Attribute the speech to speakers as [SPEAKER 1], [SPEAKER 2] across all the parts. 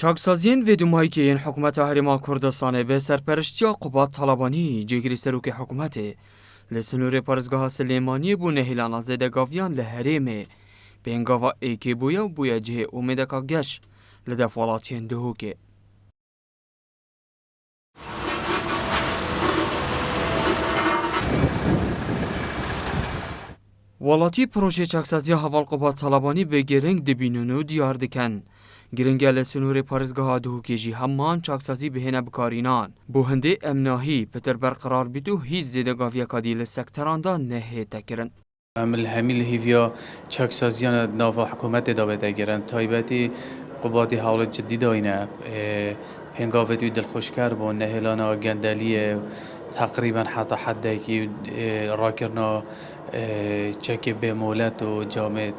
[SPEAKER 1] چاکسازیین و دومایکین حکومت هریما کردستان به سرپرشتی قوات طالبانی جگری سروک حکومت لسنور پارزگاه سلیمانی بو نهیلان زدگاویان لهریمه بینگاوا ایکی بویا و بویا جه اومدکا گش لدفالاتین دهوکه. ولاتی پروژه چاکسازی هوال قوات طالبانی به گرنگ دبینون و دیار دکن. گرنگ لسنور پارزگاه دهوکه جی همان چاکسازی بهنه بکارینان. بو هنده امناهی پتر برقرار بیدو هیچ زدگاویا کادی لسکتران دا نهی تکرن.
[SPEAKER 2] عمل همیل هیویا چاکسازیان ناوا حکومت داوته گرن تایبتی قوات حال جدی داینه هنگاوتی دلخوشکر با نهلانا گندلیه تقریبا حتی حدی که راکرنا چک به مولت و جامعه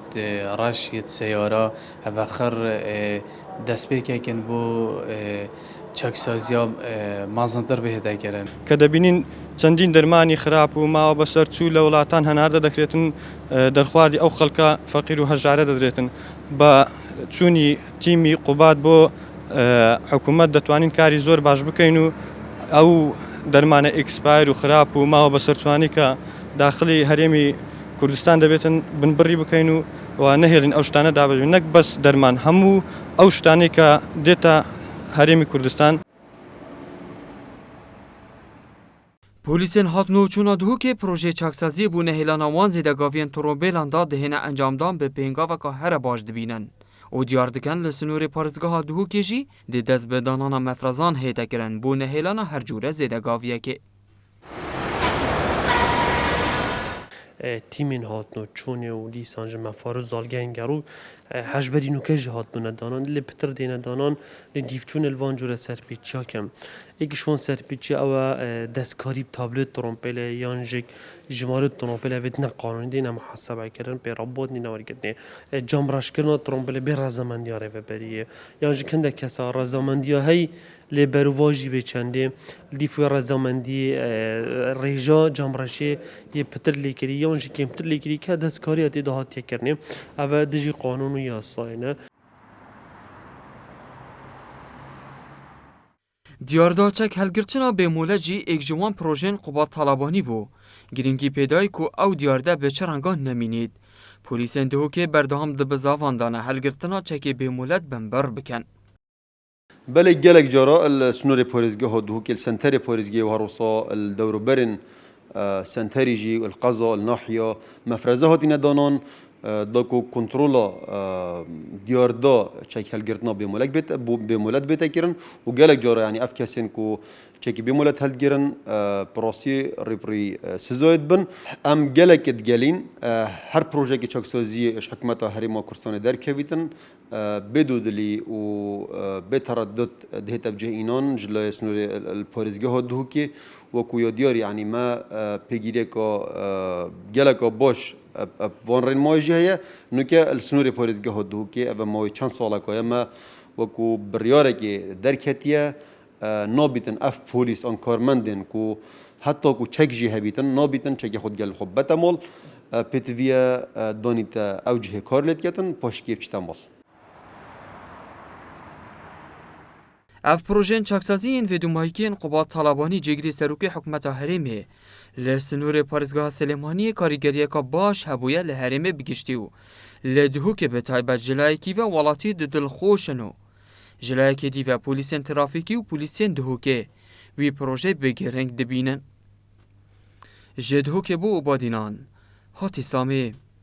[SPEAKER 2] رشید سیاره و آخر دست به کن بو چاکسازیا مازندر بهده کردن.
[SPEAKER 3] که دبینین چندین درمانی خراب و ما بسر چو لولاتان هنرده دکرتن در خواردی او خلقا فقیر و هجاره دادرتن با چونی تیمی قوات بو حکومت دتوانین کاری زور باش بکنو او درمان اکسپایر و خراب و ما بسر چوانی که داخلی هریمی کردستان دبیتن بنبری بکنو و نهیلین اوشتانه دابل نک بس درمان همو اوشتانی که دیتا هریمی کردستان.
[SPEAKER 1] پلیسین هات نوچونا دهوکه پروژه چاکسازی بو نهیلان وان زدگاوین تروبیلان دا دهنه انجام دان به پینگاوا که هر باش دبینن. او دیار دکن لسنور پارزگاه دهوکه جی دی دست به دانانا مفرزان هیتا کرن بو نهیلان هر جوره زدگاویه که.
[SPEAKER 4] تیمین هاتنو چونه و لیسانج مفارز زالگنگرو هجبرینو که جهات بنا دانان لپتر دینا دانان لدیفچون الوان جور سرپیچیا کم ایکشون سرپیچیا او دستکاری تابلت ترومپل یانجک جمارت ترومپل وید نه قانونی دینا محاسبه کردن به ربات نینا ورگدنه جامراش کردن ترومپل به رزمندی آره بریه یانجک کنده کسا رزمندی هی لبرواجی بچنده دیفو رزمندی ریجا جامراشی یه پتر لیکری یانجی کم پتر لیکری که دستکاری ati دهات کرنه او دجی قانون یاساینه.
[SPEAKER 1] دیاردا چک هلگرچنا به مولجی ایک جوان پروژن قوات طالبانی بو. گرینگی پیدای کو او دیارده به چرانگاه نمینید. پولیسین دهوکه بردهم دبزاوان دانه هلگرتنا چکی به مولد بمبر بکن.
[SPEAKER 5] بله جالك جرا السنور بوريزجي هدوه كل سنتري بوريزجي وهروسا الدور برن سنتريجي القضاء الناحية مفرزة هاتين دانان داكو كنترولا ديار دا شكل هالجرتنا بمولد بيتكرن وجالك جرا يعني أفكاسين كو شكل بمولد هالجرن براسي ريبري سزايد بن أم جالك تجالين هر بروجكت شخصية إيش حكمتها هريما كرستان در كويتن بدودلي و بتردد دهت بجهينان جل سنور البارزجي هدوكي وكو يديار يعني ما بيجيريكا جالك باش وانرين ماجي هي نوكا السنور بارزجي هدوكي أبا ماوي چند سالا كايا ما وكو بريارك دركتيا نابتن اف بوليس انكارمندن كو حتى كو تشك جي هبيتن نابتن تشك خود جل خب بتمال بتفيا دانيتا اوجه كارلت كتن باشكي بشتمال.
[SPEAKER 1] اف پروژن چاکسازیین و دومایکین قوات طالبانی جگری سروک حکومت هریمه لسنور پارزگاه سلیمانی کاریگریه که باش هبویه لهریمه بگشتی و لدهو که به تایبت جلایکی و ولاتی دل خوشنو جلایکی دی و پولیسین ترافیکی و پولیسین دهو که وی پروژه بگرنگ دبینن جدهو که بو عبادینان هاتی سامی